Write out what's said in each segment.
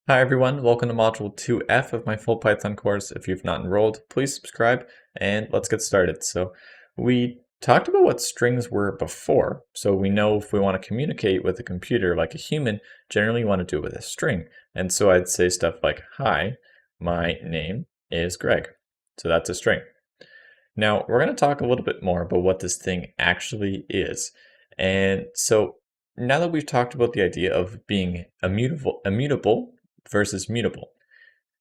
Hi everyone, welcome to Module 2F of my full Python course. If you've not enrolled, please subscribe and let's get started. So we talked about what strings were before. So we know if we want to communicate with a computer like a human, generally you want to do it with a string. And so I'd say stuff like, hi, my name is Greg. So that's a string. Now we're going to talk a little bit more about what this thing actually is. And so now that we've talked about the idea of being immutable versus mutable.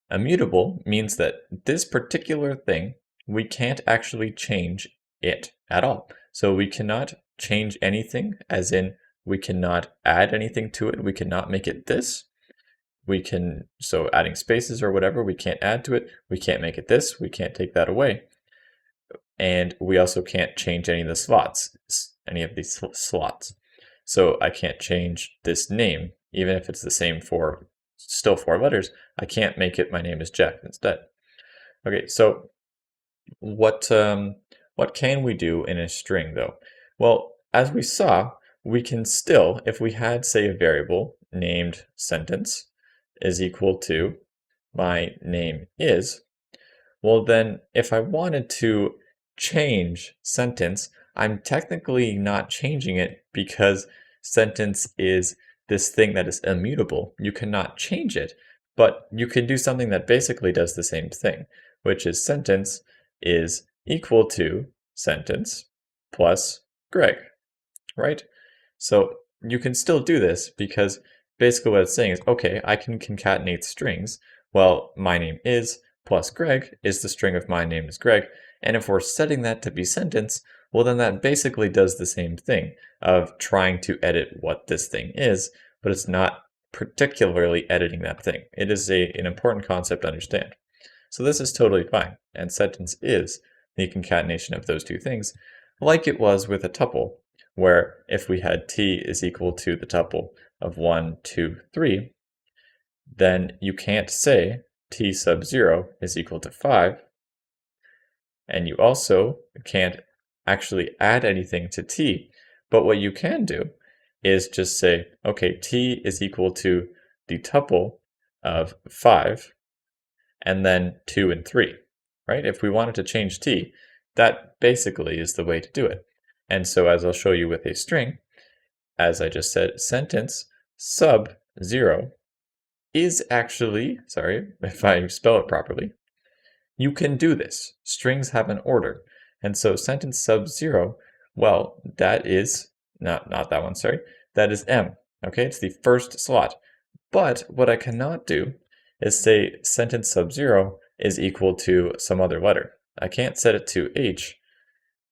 Immutable means that this particular thing, we can't actually change it at all. So we cannot change anything, as in we cannot add anything to it. We cannot make it this. So adding spaces or whatever, we can't add to it. We can't make it this. We can't take that away. And we also can't change any of the any of these slots. So I can't change this name, even if it's the same for still 4 letters. I can't make it my name is Jeff instead. Okay, so what can we do in a string though? Well, as we saw, we can still, if we had, say, a variable named sentence is equal to my name is, well then if I wanted to change sentence, I'm technically not changing it because sentence is this thing that is immutable. You cannot change it, but you can do something that basically does the same thing, which is sentence is equal to sentence plus Greg, right? So you can still do this because basically what it's saying is, okay, I can concatenate strings. Well, my name is plus Greg is the string of my name is Greg. And if we're setting that to be sentence, well, then that basically does the same thing of trying to edit what this thing is, but it's not particularly editing that thing. It is an important concept to understand. So this is totally fine. And sentence is the concatenation of those two things, like it was with a tuple, where if we had t is equal to the tuple of 1, 2, 3, then you can't say t sub 0 is equal to 5, and you also can't actually add anything to t. But what you can do is just say, okay, t is equal to the tuple of 5, and then 2 and 3, right? If we wanted to change t, that basically is the way to do it. And so as I'll show you with a string, as I just said, sentence sub 0 is actually, sorry if I spell it properly, you can do this. Strings have an order. And so sentence sub 0, well, that is, not that one, sorry, that is M, okay? It's the first slot. But what I cannot do is say sentence sub 0 is equal to some other letter. I can't set it to H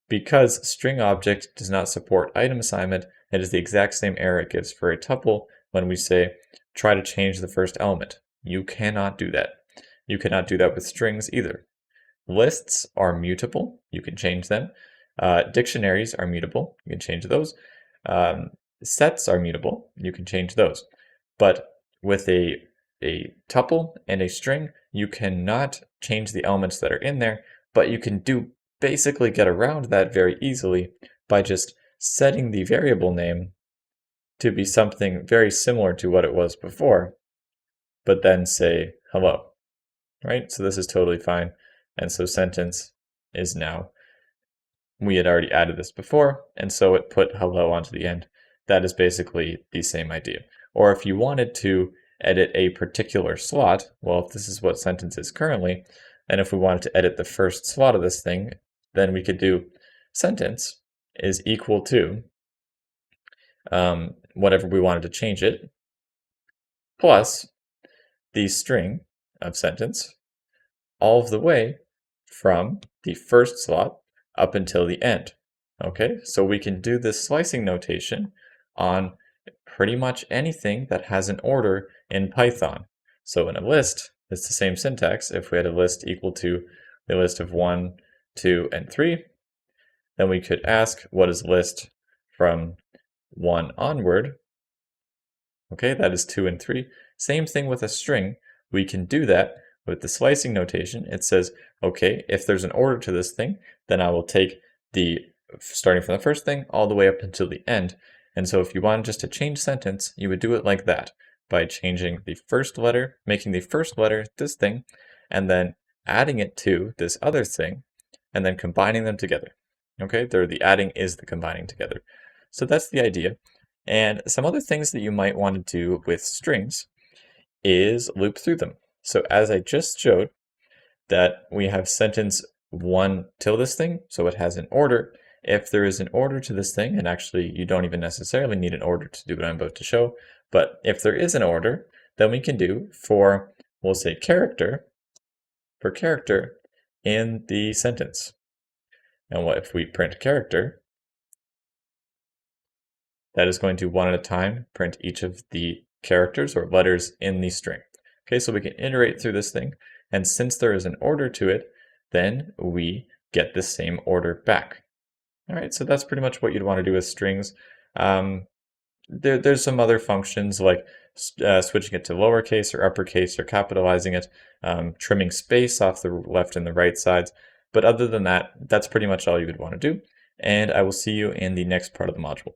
because string object does not support item assignment. It is the exact same error it gives for a tuple when we say try to change the first element. You cannot do that. You cannot do that with strings either. Lists are mutable. You can change them. Dictionaries are mutable. You can change those. Sets are mutable. You can change those. But with a tuple and a string, you cannot change the elements that are in there, but you can basically get around that very easily by just setting the variable name to be something very similar to what it was before, but then say hello, right? So this is totally fine. And so sentence is now, we had already added this before, and so it put hello onto the end. That is basically the same idea. Or if you wanted to edit a particular slot, well, if this is what sentence is currently, and if we wanted to edit the first slot of this thing, then we could do sentence is equal to whatever we wanted to change it, plus the string of sentence all of the way from the first slot up until the end. Okay, so we can do this slicing notation on pretty much anything that has an order in Python. So in a list, it's the same syntax. If we had a list equal to the list of 1, 2, and 3, then we could ask what is list from 1 onward. Okay, that is 2 and 3. Same thing with a string. We can do that with the slicing notation. It says, okay, if there's an order to this thing, then I will take starting from the first thing all the way up until the end. And so if you wanted just to change sentence, you would do it like that. by changing the first letter, making the first letter this thing, and then adding it to this other thing, and then combining them together. Okay, there the adding is the combining together. So that's the idea. And some other things that you might want to do with strings is loop through them. So as I just showed, that we have sentence 1 till this thing, so it has an order. If there is an order to this thing, and actually you don't even necessarily need an order to do what I'm about to show, but if there is an order, then we can do for, we'll say character, for character in the sentence. And what if we print character? That is going to one at a time print each of the characters or letters in the string. Okay, so we can iterate through this thing, and since there is an order to it, then we get the same order back. All right, so that's pretty much what you'd want to do with strings. There's some other functions like switching it to lowercase or uppercase or capitalizing it, trimming space off the left and the right sides. But other than that, that's pretty much all you would want to do. And I will see you in the next part of the module.